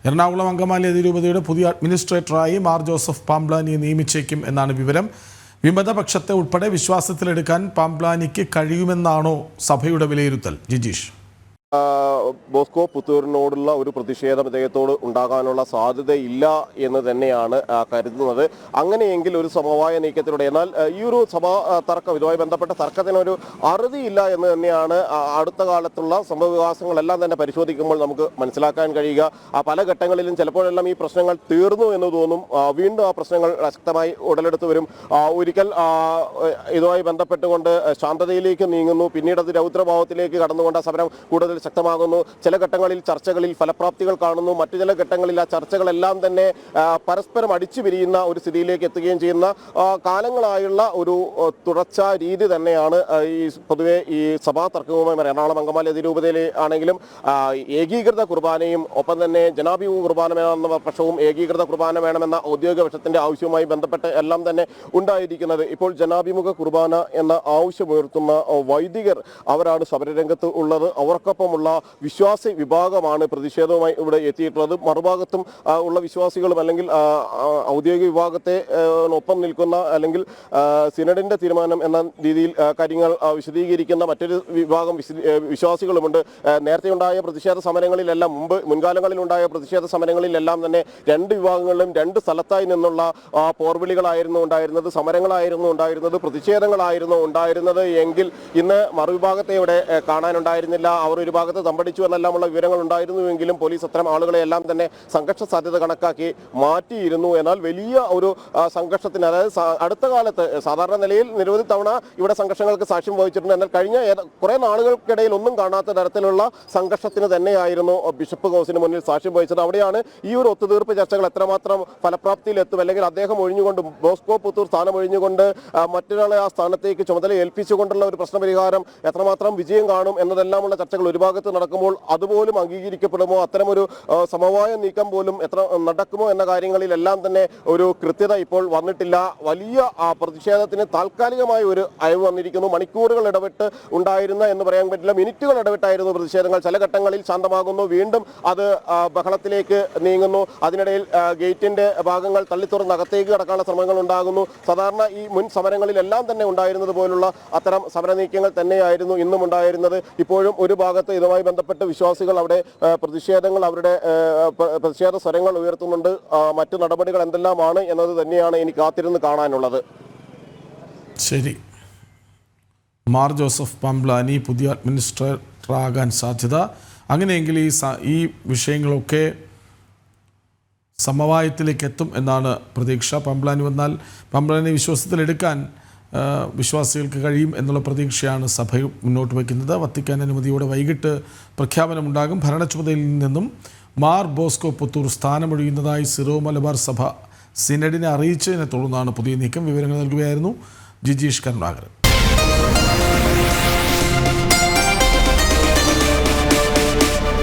എറണാകുളം അങ്കമാലി അതിരൂപതയുടെ പുതിയ അഡ്മിനിസ്ട്രേറ്ററായി മാർ ജോസഫ് പാംബ്ലാനിയെ നിയമിച്ചേക്കും എന്നാണ് വിവരം. വിമതപക്ഷത്തെ ഉൾപ്പെടെ വിശ്വാസത്തിലെടുക്കാൻ പാംബ്ലാനിക്ക് കഴിയുമെന്നാണോ സഭയുടെ വിലയിരുത്തൽ? ജിജീഷ്. ബോസ്കോ പുത്തൂരിനോടുള്ള ഒരു പ്രതിഷേധം ഇദ്ദേഹത്തോട് ഉണ്ടാകാനുള്ള സാധ്യതയില്ല എന്ന് തന്നെയാണ് കരുതുന്നത്. അങ്ങനെയെങ്കിൽ ഒരു സമവായ നീക്കത്തിലൂടെ, എന്നാൽ ഈ ഒരു സഭാ തർക്കം, ഇതുമായി ബന്ധപ്പെട്ട തർക്കത്തിനൊരു അറുതിയില്ല എന്ന് തന്നെയാണ് അടുത്ത കാലത്തുള്ള സംഭവവികാസങ്ങളെല്ലാം തന്നെ പരിശോധിക്കുമ്പോൾ നമുക്ക് മനസ്സിലാക്കാൻ കഴിയുക. പല ഘട്ടങ്ങളിലും ചിലപ്പോഴെല്ലാം ഈ പ്രശ്നങ്ങൾ തീർന്നു എന്ന് തോന്നും, വീണ്ടും ആ പ്രശ്നങ്ങൾ ശക്തമായി ഉടലെടുത്ത് വരും. ഒരിക്കൽ ഇതുമായി ബന്ധപ്പെട്ടുകൊണ്ട് ശാന്തതയിലേക്ക് നീങ്ങുന്നു, പിന്നീട് അത് രൗദ്രഭാവത്തിലേക്ക് കടന്നുകൊണ്ട് ആ സമരം കൂടുതൽ ശക്തമാകുന്നു. ചില ഘട്ടങ്ങളിൽ ചർച്ചകളിൽ ഫലപ്രാപ്തികൾ കാണുന്നു, മറ്റു ചില ഘട്ടങ്ങളിൽ ആ ചർച്ചകളെല്ലാം തന്നെ പരസ്പരം അടിച്ചു പിരിയുന്ന ഒരു സ്ഥിതിയിലേക്ക് എത്തുകയും ചെയ്യുന്ന കാലങ്ങളായുള്ള ഒരു തുടർച്ച രീതി തന്നെയാണ് ഈ പൊതുവെ ഈ സഭാ തർക്കവുമായി എറണാകുളം അങ്കമാലി അതിരൂപതയിലെ ആണെങ്കിലും ഏകീകൃത കുർബാനയും ഒപ്പം തന്നെ ജനാഭിമുഖ കുർബാന വേണമെന്ന പക്ഷവും ഏകീകൃത കുർബാന വേണമെന്ന ഔദ്യോഗിക പക്ഷത്തിന്റെ ആവശ്യവുമായി ബന്ധപ്പെട്ട് എല്ലാം തന്നെ ഉണ്ടായിരിക്കുന്നത്. ഇപ്പോൾ ജനാഭിമുഖ കുർബാന എന്ന ആവശ്യമുയർത്തുന്ന വൈദികർ അവരാണ് സമരരംഗത്ത് ഉള്ളത്. അവർക്കൊപ്പമുള്ള വിശ്വാസി വിഭാഗമാണ് പ്രതിഷേധവുമായി ഇവിടെ എത്തിയിട്ടുള്ളത്. മറുഭാഗത്തും ഉള്ള വിശ്വാസികളും അല്ലെങ്കിൽ ഔദ്യോഗിക വിഭാഗത്തെ ഒപ്പം നിൽക്കുന്ന അല്ലെങ്കിൽ സിനഡിന്റെ തീരുമാനം എന്ന രീതിയിൽ കാര്യങ്ങൾ വിശദീകരിക്കുന്ന മറ്റൊരു വിഭാഗം വിശ്വാസികളുമുണ്ട്. നേരത്തെ ഉണ്ടായ പ്രതിഷേധ സമരങ്ങളിലെല്ലാം, മുൻകാലങ്ങളിൽ ഉണ്ടായ പ്രതിഷേധ സമരങ്ങളിലെല്ലാം തന്നെ രണ്ട് വിഭാഗങ്ങളിലും രണ്ട് സ്ഥലത്തായി നിന്നുള്ള പോർവിളികളായിരുന്നു ഉണ്ടായിരുന്നത്, സമരങ്ങളായിരുന്നു ഉണ്ടായിരുന്നത്, പ്രതിഷേധങ്ങളായിരുന്നു ഉണ്ടായിരുന്നത് എങ്കിൽ ഇന്ന് മറുവിഭാഗത്തെ ഇവിടെ കാണാനുണ്ടായിരുന്നില്ല. അവർ ഒരു ഭാഗത്ത് തമ്പടിച്ചു എന്നെല്ലാമുള്ള വിവരങ്ങൾ ഉണ്ടായിരുന്നുവെങ്കിലും പോലീസ് അത്തരം ആളുകളെ എല്ലാം തന്നെ സംഘർഷ സാധ്യത കണക്കാക്കി മാറ്റിയിരുന്നു. എന്നാൽ വലിയ ഒരു സംഘർഷത്തിന്, അതായത് അടുത്ത കാലത്ത് സാധാരണ നിലയിൽ നിരവധി തവണ ഇവിടെ സംഘർഷങ്ങൾക്ക് സാക്ഷ്യം വഹിച്ചിട്ടുണ്ട്. എന്നാൽ കഴിഞ്ഞ കുറെ നാളുകൾക്കിടയിൽ ഒന്നും കാണാത്ത തരത്തിലുള്ള സംഘർഷത്തിന് തന്നെയായിരുന്നു ബിഷപ്പ് ഹൗസിന് മുന്നിൽ സാക്ഷ്യം വഹിച്ചത്. അവിടെയാണ് ഈ ഒരു ഒത്തുതീർപ്പ് ചർച്ചകൾ എത്രമാത്രം ഫലപ്രാപ്തിയിലെത്തും, അല്ലെങ്കിൽ അദ്ദേഹം ഒഴിഞ്ഞുകൊണ്ട്, ബോസ്കോ പുത്തൂർ സ്ഥാനം ഒഴിഞ്ഞുകൊണ്ട് മറ്റൊരാളെ ആ സ്ഥാനത്തേക്ക് ചുമതല ഏൽപ്പിച്ചുകൊണ്ടുള്ള ഒരു പ്രശ്നപരിഹാരം എത്രമാത്രം വിജയം കാണും എന്നതെല്ലാമുള്ള ചർച്ചകൾ ഒരു ഭാഗത്ത് നടക്കുമ്പോൾ അതുപോലും അംഗീകരിക്കപ്പെടുമോ, അത്തരമൊരു സമവായ നീക്കം പോലും എത്ര നടക്കുമോ എന്ന കാര്യങ്ങളിലെല്ലാം തന്നെ ഒരു കൃത്യത ഇപ്പോൾ വന്നിട്ടില്ല. വലിയ പ്രതിഷേധത്തിന് താൽക്കാലികമായ ഒരു അയവ് വന്നിരിക്കുന്നു. മണിക്കൂറുകൾ ഇടവിട്ട് ഉണ്ടായിരുന്ന എന്ന് പറയാൻ പറ്റില്ല, മിനിറ്റുകൾ ഇടവിട്ടായിരുന്നു പ്രതിഷേധങ്ങൾ. ചില ഘട്ടങ്ങളിൽ ശാന്തമാകുന്നു, വീണ്ടും അത് ബഹളത്തിലേക്ക് നീങ്ങുന്നു. അതിനിടയിൽ ഗേറ്റിന്റെ ഭാഗങ്ങൾ തള്ളിത്തുറന്ന് അകത്തേക്ക് കടക്കാനുള്ള ശ്രമങ്ങൾ ഉണ്ടാകുന്നു. സാധാരണ ഈ മുൻ സമരങ്ങളിലെല്ലാം തന്നെ ഉണ്ടായിരുന്നത് പോലുള്ള അത്തരം സമര നീക്കങ്ങൾ തന്നെയായിരുന്നു ഇന്നും ഉണ്ടായിരുന്നത്. ഇപ്പോഴും ഒരു ഭാഗത്ത് ഇതുമായി ബന്ധപ്പെട്ട് വിശ്വാസികൾ അവിടെ പ്രതിഷേധങ്ങൾ, അവരുടെ പ്രതിഷേധ സ്വരങ്ങൾ ഉയർത്തുന്നുണ്ട്. മറ്റു നടപടികൾ എന്തെല്ലാമാണ് എന്നത് തന്നെയാണ് ഇനി കാത്തിരുന്ന് കാണാനുള്ളത്. ശരി. മാർ ജോസഫ് പാംബ്ലാനി പുതിയ അഡ്മിനിസ്ട്രേറ്ററാകാൻ സാധ്യത. അങ്ങനെയെങ്കിൽ ഈ വിഷയങ്ങളൊക്കെ സമവായത്തിലേക്ക് എത്തും എന്നാണ് പ്രതീക്ഷ. പാംബ്ലാനി വന്നാൽ പാംബ്ലാനി വിശ്വാസത്തിലെടുക്കാൻ വിശ്വാസികൾക്ക് കഴിയും എന്നുള്ള പ്രതീക്ഷയാണ് സഭ മുന്നോട്ട് വയ്ക്കുന്നത്. വത്തിക്കാൻ അനുമതിയോടെ വൈകിട്ട് പ്രഖ്യാപനമുണ്ടാകും. ഭരണ ചുമതലയിൽ നിന്നും മാർ ബോസ്കോ പുത്തൂർ സ്ഥാനമൊഴിയുന്നതായി സിറോ മലബാർ സഭ സിനഡിനെ അറിയിച്ചതിനെ തുടർന്നാണ് പുതിയ നീക്കം. വിവരങ്ങൾ നൽകുകയായിരുന്നു ജിജീഷ് കരുണാകരൻ.